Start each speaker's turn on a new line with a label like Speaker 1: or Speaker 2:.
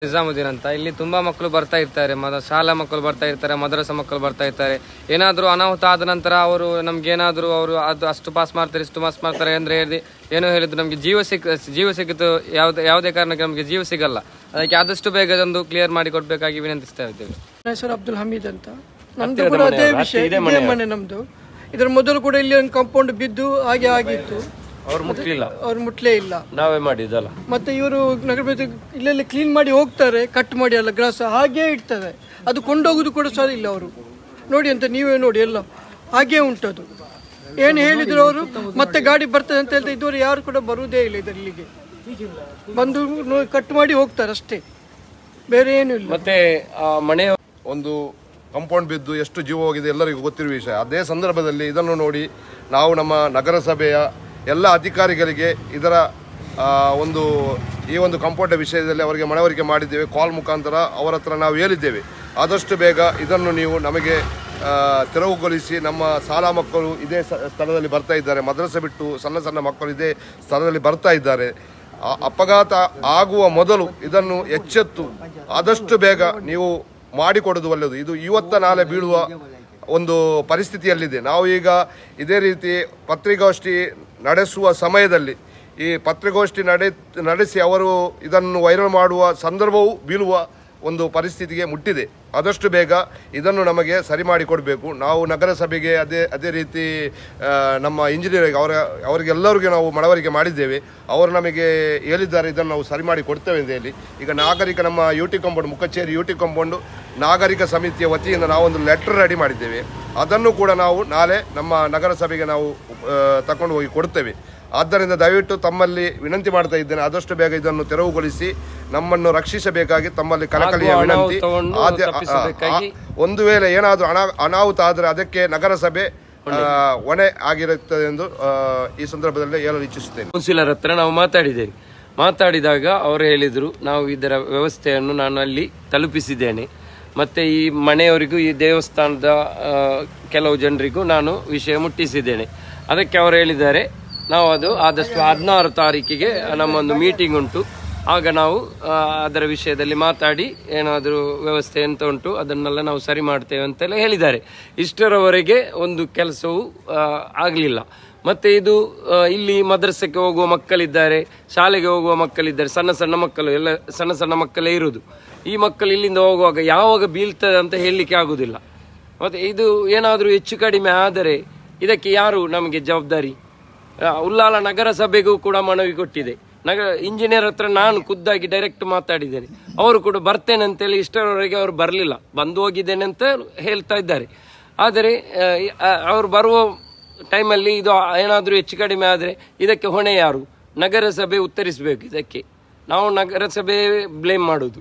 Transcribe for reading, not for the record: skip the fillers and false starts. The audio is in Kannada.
Speaker 1: ನಿಜಾಮುದ್ದೀನ್ ಅಂತ ಇಲ್ಲಿ ತುಂಬಾ ಮಕ್ಕಳು ಬರ್ತಾ ಇರ್ತಾರೆ, ಶಾಲಾ ಮಕ್ಕಳು ಬರ್ತಾ ಇರ್ತಾರೆ, ಮದ್ರಸಾ ಮಕ್ಕಳು ಬರ್ತಾ ಇರ್ತಾರೆ. ಏನಾದರೂ ಅನಾಹುತ ಆದ ನಂತರ ಅವರು ನಮ್ಗೆ ಏನಾದರೂ ಅವರು ಅದು ಅಷ್ಟು ಪಾಸ್ ಮಾಡ್ತಾರೆ ಇಷ್ಟು ಪಾಸ್ ಮಾಡ್ತಾರೆ ಅಂದ್ರೆ ಏನೋ ಹೇಳಿದ್ರು ನಮ್ಗೆ ಜೀವ ಸಿಕ್ಕಿತು ಯಾವುದೇ ಕಾರಣಕ್ಕೆ ನಮ್ಗೆ ಜೀವ ಸಿಗಲ್ಲ. ಅದಕ್ಕೆ ಆದಷ್ಟು ಬೇಗ ಅದೊಂದು ಕ್ಲಿಯರ್ ಮಾಡಿ ಕೊಡ್ಬೇಕಾಗಿ ವಿನಂತಿಸ್ತಾ ಇದ್ದೇವೆ.
Speaker 2: ಹೆಸರು ಅಬ್ದುಲ್ ಹಮೀದ್ ಅಂತ. ನಮ್ದು ಕೂಡ ಅದೇ ವಿಷಯ, ಇದೇ ಮನೆ ನಮ್ದು. ಇದರ ಮೊದಲು ಕೂಡ ಇಲ್ಲಿ ಒಂದು ಕಾಂಪೌಂಡ್ ಬಿದ್ದು ಹಾಗೆ ಆಗಿತ್ತು, ಅವ್ರು ಮುಟ್ಲೇ ಇಲ್ಲ,
Speaker 3: ನಾವೇ ಮಾಡಿದ್ದಲ್ಲ.
Speaker 2: ಮತ್ತೆ ಇವರು ನಗರ ಇಲ್ಲೆಲ್ಲ ಕ್ಲೀನ್ ಮಾಡಿ ಹೋಗ್ತಾರೆ, ಕಟ್ ಮಾಡಿ ಎಲ್ಲ ಗ್ರಾಸ ಹಾಗೆ ಇಡ್ತಾರೆ. ಅದು ಕೊಂಡೋಗುದು ಕೂಡ ಸರಿ ಇಲ್ಲ. ಅವರು ನೋಡಿ ಅಂತ ನೀವೇ ನೋಡಿ ಎಲ್ಲ ಹಾಗೆ ಉಂಟದು. ಏನು ಹೇಳಿದ್ರು ಅವರು ಮತ್ತೆ ಗಾಡಿ ಬರ್ತದೆ ಅಂತ ಹೇಳ್ತಾ ಇದ್ದವರು ಯಾರು ಕೂಡ ಬರುವುದೇ ಇಲ್ಲ ಇದರಲ್ಲಿಗೆ. ಬಂದು ಕಟ್ ಮಾಡಿ ಹೋಗ್ತಾರೆ ಅಷ್ಟೇ, ಬೇರೆ ಏನು ಇಲ್ಲ.
Speaker 3: ಮತ್ತೆ ಮನೆ
Speaker 4: ಒಂದು ಕಾಂಪೌಂಡ್ ಬಿದ್ದು ಎಷ್ಟು ಜೀವ ಹೋಗಿದೆ ಎಲ್ಲರಿಗೂ ಗೊತ್ತಿರುವ ವಿಷಯ. ಅದೇ ಸಂದರ್ಭದಲ್ಲಿ ಇದನ್ನು ನೋಡಿ ನಾವು ನಮ್ಮ ನಗರಸಭೆಯ ಎಲ್ಲ ಅಧಿಕಾರಿಗಳಿಗೆ ಇದರ ಈ ಒಂದು ಕಾಂಪೌಂಡ್ ವಿಷಯದಲ್ಲಿ ಅವರಿಗೆ ಮನವರಿಕೆ ಮಾಡಿದ್ದೇವೆ. ಕಾಲ್ ಮುಖಾಂತರ ಅವರ ಹತ್ರ ನಾವು ಹೇಳಿದ್ದೇವೆ, ಆದಷ್ಟು ಬೇಗ ಇದನ್ನು ನೀವು ನಮಗೆ ತೆರವುಗೊಳಿಸಿ. ನಮ್ಮ ಶಾಲಾ ಮಕ್ಕಳು ಇದೇ ಸ್ಥಳದಲ್ಲಿ ಬರ್ತಾ ಇದ್ದಾರೆ, ಮದ್ರಸೆ ಬಿಟ್ಟು ಸಣ್ಣ ಸಣ್ಣ ಮಕ್ಕಳು ಇದೇ ಸ್ಥಳದಲ್ಲಿ ಬರ್ತಾ ಇದ್ದಾರೆ. ಅಪಘಾತ ಆಗುವ ಮೊದಲು ಇದನ್ನು ಎಚ್ಚೆತ್ತು ಆದಷ್ಟು ಬೇಗ ನೀವು ಮಾಡಿಕೊಡೋದು ಒಳ್ಳೆಯದು. ಇದು ಇವತ್ತ ನಾಳೆ ಬೀಳುವ ಒಂದು ಪರಿಸ್ಥಿತಿಯಲ್ಲಿದೆ. ನಾವು ಈಗ ಇದೇ ರೀತಿ ಪತ್ರಿಕಾಗೋಷ್ಠಿ ನಡೆಸುವ ಸಮಯದಲ್ಲಿ ಈ ಪತ್ರಿಕಾಗೋಷ್ಠಿ ನಡೆಸಿ ಅವರು ಇದನ್ನು ವೈರಲ್ ಮಾಡುವ ಸಂದರ್ಭವೂ ಬೀಳುವ ಒಂದು ಪರಿಸ್ಥಿತಿಗೆ ಮುಟ್ಟಿದೆ. ಆದಷ್ಟು ಬೇಗ ಇದನ್ನು ನಮಗೆ ಸರಿ ಮಾಡಿಕೊಡಬೇಕು. ನಾವು ನಗರಸಭೆಗೆ ಅದೇ ರೀತಿ ನಮ್ಮ ಇಂಜಿನಿಯರಿಗೆ ಅವರಿಗೆಲ್ಲರಿಗೂ ನಾವು ಮನವರಿಕೆ ಮಾಡಿದ್ದೇವೆ. ಅವರು ನಮಗೆ ಹೇಳಿದ್ದಾರೆ ಇದನ್ನು ನಾವು ಸರಿ ಮಾಡಿ ಕೊಡ್ತೇವೆ ಅಂತ ಹೇಳಿ. ಈಗ ನಾಗರಿಕ ನಮ್ಮ ಯುಟಿ ಕಾಂಪೌಂಡ್ ಮುಖಚೇರಿ ಯುಟಿ ಕಾಂಪೌಂಡ್ ನಾಗರಿಕ ಸಮಿತಿಯ ವತಿಯಿಂದ ನಾವೊಂದು ಲೆಟರ್ ರೆಡಿ ಮಾಡಿದ್ದೇವೆ. ಅದನ್ನು ಕೂಡ ನಾವು ನಾಳೆ ನಮ್ಮ ನಗರಸಭೆಗೆ ನಾವು ತಗೊಂಡು ಹೋಗಿ ಕೊಡ್ತೇವೆ. ಆದ್ದರಿಂದ ದಯವಿಟ್ಟು ತಮ್ಮಲ್ಲಿ ವಿನಂತಿ ಮಾಡ್ತಾ ಇದ್ದೇನೆ, ಆದಷ್ಟು ಬೇಗ ಇದನ್ನು ತೆರವುಗೊಳಿಸಿ ನಮ್ಮನ್ನು ರಕ್ಷಿಸಬೇಕಾಗಿ ತಮ್ಮಲ್ಲಿ ಕಳಕಳಿಯ ವಿನಂತಿ. ಒಂದು ವೇಳೆ ಏನಾದರೂ ಅನಾಹುತ ಆದರೆ ಅದಕ್ಕೆ ನಗರಸಭೆ ಹೊಣೆ ಆಗಿರುತ್ತದೆ ಎಂದು ಈ ಸಂದರ್ಭದಲ್ಲಿ ಹೇಳಲು ಇಚ್ಛಿಸುತ್ತೇನೆ.
Speaker 3: ಕೌನ್ಸಿಲರ್ ಹತ್ರ ನಾವು ಮಾತಾಡಿದಾಗ ಅವರು ಹೇಳಿದ್ರು, ನಾವು ಇದರ ವ್ಯವಸ್ಥೆಯನ್ನು ನಾನು ಅಲ್ಲಿ ತಲುಪಿಸಿದ್ದೇನೆ. ಮತ್ತೆ ಈ ಮನೆಯವರಿಗೂ ಈ ದೇವಸ್ಥಾನದ ಕೆಲವು ಜನರಿಗೂ ನಾನು ವಿಷಯ ಮುಟ್ಟಿಸಿದ್ದೇನೆ. ಅದಕ್ಕೆ ಅವರು ಹೇಳಿದ್ದಾರೆ, ನಾವು ಅದು ಆದಷ್ಟು 16 ತಾರೀಕಿಗೆ ನಮ್ಮೊಂದು ಮೀಟಿಂಗ್ ಉಂಟು, ಆಗ ನಾವು ಅದರ ವಿಷಯದಲ್ಲಿ ಮಾತಾಡಿ ಏನಾದರೂ ವ್ಯವಸ್ಥೆ ಎಂತ ಉಂಟು ಅದನ್ನೆಲ್ಲ ನಾವು ಸರಿ ಮಾಡ್ತೇವೆ ಅಂತೆಲ್ಲ ಹೇಳಿದ್ದಾರೆ. ಇಷ್ಟರವರೆಗೆ ಒಂದು ಕೆಲಸವೂ ಆಗಲಿಲ್ಲ. ಮತ್ತೆ ಇದು ಇಲ್ಲಿ ಮದ್ರಸಕ್ಕೆ ಹೋಗುವ ಮಕ್ಕಳಿದ್ದಾರೆ, ಶಾಲೆಗೆ ಹೋಗುವ ಮಕ್ಕಳಿದ್ದಾರೆ, ಸಣ್ಣ ಸಣ್ಣ ಮಕ್ಕಳು ಎಲ್ಲ ಸಣ್ಣ ಸಣ್ಣ ಮಕ್ಕಳೇ ಇರುವುದು. ಈ ಮಕ್ಕಳು ಇಲ್ಲಿಂದ ಹೋಗುವಾಗ ಯಾವಾಗ ಬೀಳ್ತದೆ ಅಂತ ಹೇಳಲಿಕ್ಕೆ ಆಗುದಿಲ್ಲ. ಮತ್ತೆ ಇದು ಏನಾದರೂ ಹೆಚ್ಚು ಕಡಿಮೆ ಆದರೆ ಇದಕ್ಕೆ ಯಾರು ನಮಗೆ ಜವಾಬ್ದಾರಿ? ಉಳ್ಳಾಲ ನಗರಸಭೆಗೂ ಕೂಡ ಮನವಿ ಕೊಟ್ಟಿದೆ. ಇಂಜಿನಿಯರ್ ಹತ್ರ ನಾನು ಖುದ್ದಾಗಿ ಡೈರೆಕ್ಟ್ ಮಾತಾಡಿದ್ದೇನೆ. ಅವರು ಕೂಡ ಬರ್ತೇನೆ ಅಂತೇಳಿ ಇಷ್ಟರವರೆಗೆ ಅವರು ಬರಲಿಲ್ಲ, ಬಂದು ಹೋಗಿದ್ದೇನೆ ಅಂತ ಹೇಳ್ತಾ ಇದ್ದಾರೆ. ಆದರೆ ಅವರು ಬರುವ ಟೈಮಲ್ಲಿ ಇದು ಏನಾದರೂ ಹೆಚ್ಚು ಕಡಿಮೆ ಆದರೆ ಇದಕ್ಕೆ ಹೊಣೆ ಯಾರು? ನಗರಸಭೆ ಉತ್ತರಿಸಬೇಕು. ಇದಕ್ಕೆ ನಾವು ನಗರಸಭೆ ಬ್ಲೇಮ್ ಮಾಡೋದು.